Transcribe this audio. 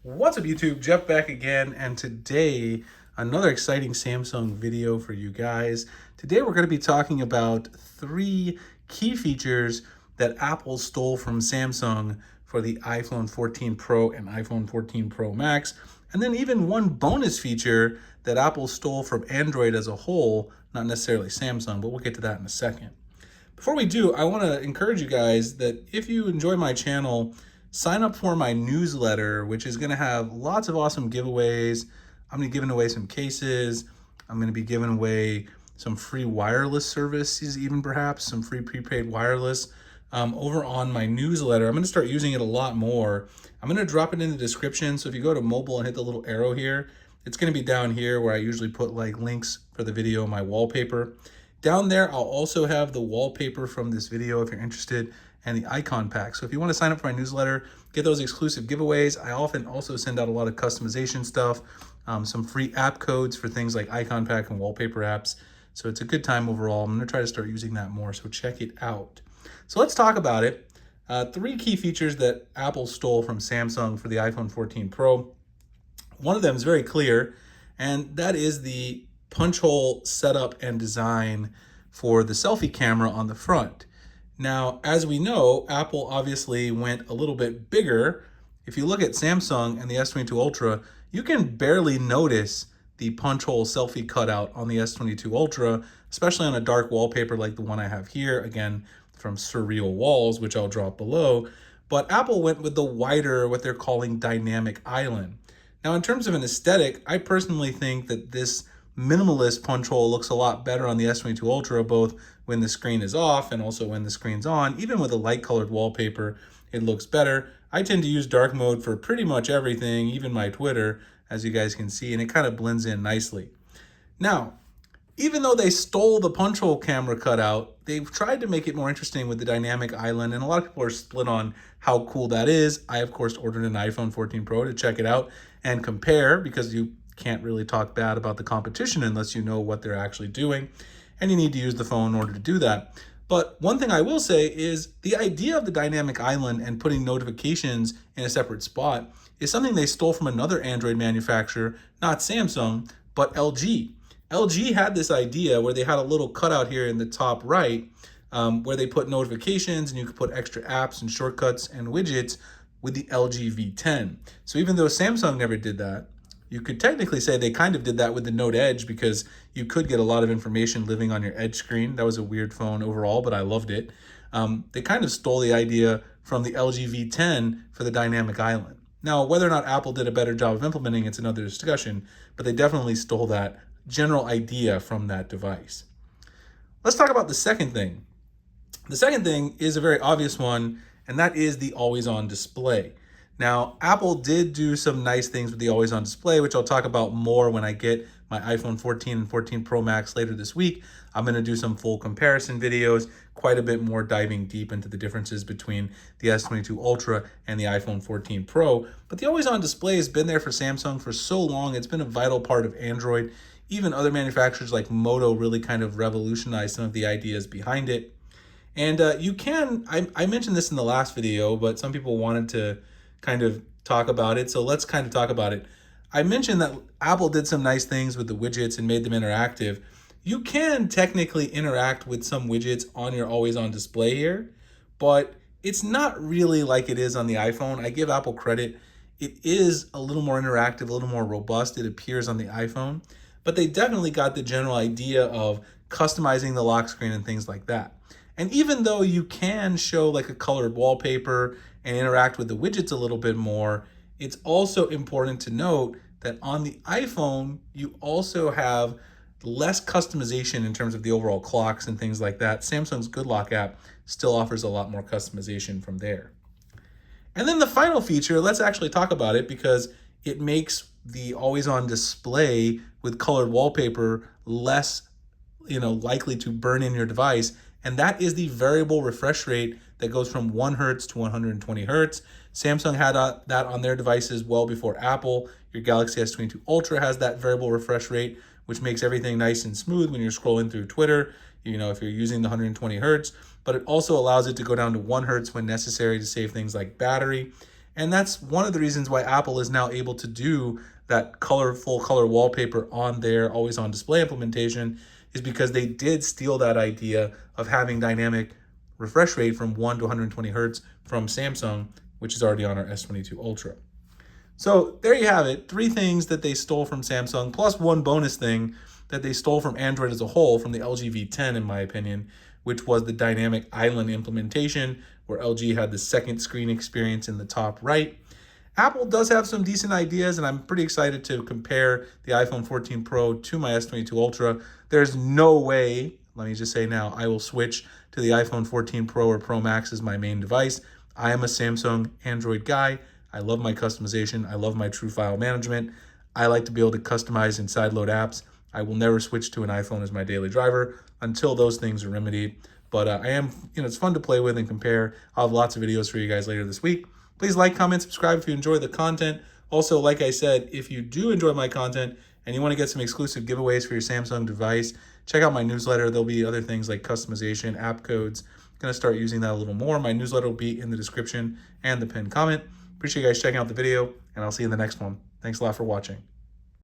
What's up YouTube, Jeff back again, and today another exciting Samsung video for you guys. Today we're going to be talking about 3 key features that Apple stole from Samsung for the iPhone 14 Pro and iPhone 14 Pro Max, and then even one bonus feature that Apple stole from Android as a whole, not necessarily Samsung, but we'll get to that in a second. Before we do, I want to encourage you guys that if you enjoy my channel, sign up for my newsletter, which is going to have lots of awesome giveaways. I'm going to be giving away some cases. I'm going to be giving away some free wireless services, even perhaps some free prepaid wireless over on my newsletter. I'm going to start using it a lot more. I'm going to drop it in the description. So if you go to mobile and hit the little arrow here, it's going to be down here where I usually put like links for the video, my wallpaper. Down there, I'll also have the wallpaper from this video if you're interested, and the icon pack. So if you want to sign up for my newsletter, get those exclusive giveaways. I often also send out a lot of customization stuff, some free app codes for things like icon pack and wallpaper apps. So it's a good time overall. I'm going to try to start using that more, so check it out. So let's talk about it. 3 key features that Apple stole from Samsung for the iPhone 14 Pro. One of them is very clear, and that is the punch hole setup and design for the selfie camera on the front. Now, as we know, Apple obviously went a little bit bigger. If you look at Samsung and the S22 Ultra, you can barely notice the punch hole selfie cutout on the S22 Ultra, especially on a dark wallpaper like the one I have here, again, from Surreal Walls, which I'll drop below. But Apple went with the wider, what they're calling dynamic island. Now, in terms of an aesthetic, I personally think that this minimalist punch hole looks a lot better on the S22 Ultra, both when the screen is off and also when the screen's on. Even with a light colored wallpaper, it looks better. I tend to use dark mode for pretty much everything, even my Twitter, as you guys can see, and it kind of blends in nicely. Now, even though they stole the punch hole camera cutout, they've tried to make it more interesting with the dynamic island, and a lot of people are split on how cool that is. I, of course, ordered an iPhone 14 Pro to check it out and compare, because you can't really talk bad about the competition unless you know what they're actually doing, and you need to use the phone in order to do that. But one thing I will say is the idea of the dynamic island and putting notifications in a separate spot is something they stole from another Android manufacturer, not Samsung, but LG. LG had this idea where they had a little cutout here in the top right where they put notifications, and you could put extra apps and shortcuts and widgets with the LG V10. So even though Samsung never did that, you could technically say they kind of did that with the Note Edge, because you could get a lot of information living on your Edge screen. That was a weird phone overall, but I loved it. They kind of stole the idea from the LG V10 for the dynamic island. Now, whether or not Apple did a better job of implementing it's another discussion, but they definitely stole that general idea from that device. Let's talk about the second thing. The second thing is a very obvious one, and that is the always-on display. Now, Apple did do some nice things with the always-on display, which I'll talk about more when I get my iPhone 14 and 14 Pro Max later this week. I'm going to do some full comparison videos, quite a bit more diving deep into the differences between the S22 Ultra and the iPhone 14 Pro. But the always-on display has been there for Samsung for so long. It's been a vital part of Android. Even other manufacturers like Moto really kind of revolutionized some of the ideas behind it. And you can, I mentioned this in the last video, but some people wanted to kind of talk about it, so let's kind of talk about it. I mentioned that Apple did some nice things with the widgets and made them interactive. You can technically interact with some widgets on your always-on display here, but it's not really like it is on the iPhone. I give Apple credit. It is a little more interactive, a little more robust. It appears on the iPhone, but they definitely got the general idea of customizing the lock screen and things like that. And even though you can show like a colored wallpaper and interact with the widgets a little bit more, it's also important to note that on the iPhone, you also have less customization in terms of the overall clocks and things like that. Samsung's Good Lock app still offers a lot more customization from there. And then the final feature, let's actually talk about it, because it makes the always-on display with colored wallpaper less likely to burn in your device, and that is the variable refresh rate that goes from 1 Hz to 120 Hz. Samsung had that on their devices well before Apple. Your Galaxy S22 Ultra has that variable refresh rate, which makes everything nice and smooth when you're scrolling through Twitter, if you're using the 120 Hz, but it also allows it to go down to 1 Hz when necessary to save things like battery. And that's one of the reasons why Apple is now able to do that colorful color wallpaper on their always-on display implementation, is because they did steal that idea of having dynamic refresh rate from 1 to 120 hertz from Samsung, which is already on our S22 Ultra. So there you have it, 3 things that they stole from Samsung, plus one bonus thing that they stole from Android as a whole, from the LG V10, in my opinion, which was the dynamic island implementation, where LG had the second screen experience in the top right. Apple does have some decent ideas, and I'm pretty excited to compare the iPhone 14 Pro to my S22 Ultra. There's no way, let me just say now, I will switch to the iPhone 14 Pro or Pro Max as my main device. I am a Samsung Android guy. I love my customization. I love my true file management. I like to be able to customize and sideload apps. I will never switch to an iPhone as my daily driver until those things are remedied. But I am, it's fun to play with and compare. I'll have lots of videos for you guys later this week. Please like, comment, subscribe if you enjoy the content. Also, like I said, if you do enjoy my content and you want to get some exclusive giveaways for your Samsung device, check out my newsletter. There'll be other things like customization, app codes. I'm going to start using that a little more. My newsletter will be in the description and the pinned comment. Appreciate you guys checking out the video, and I'll see you in the next one. Thanks a lot for watching.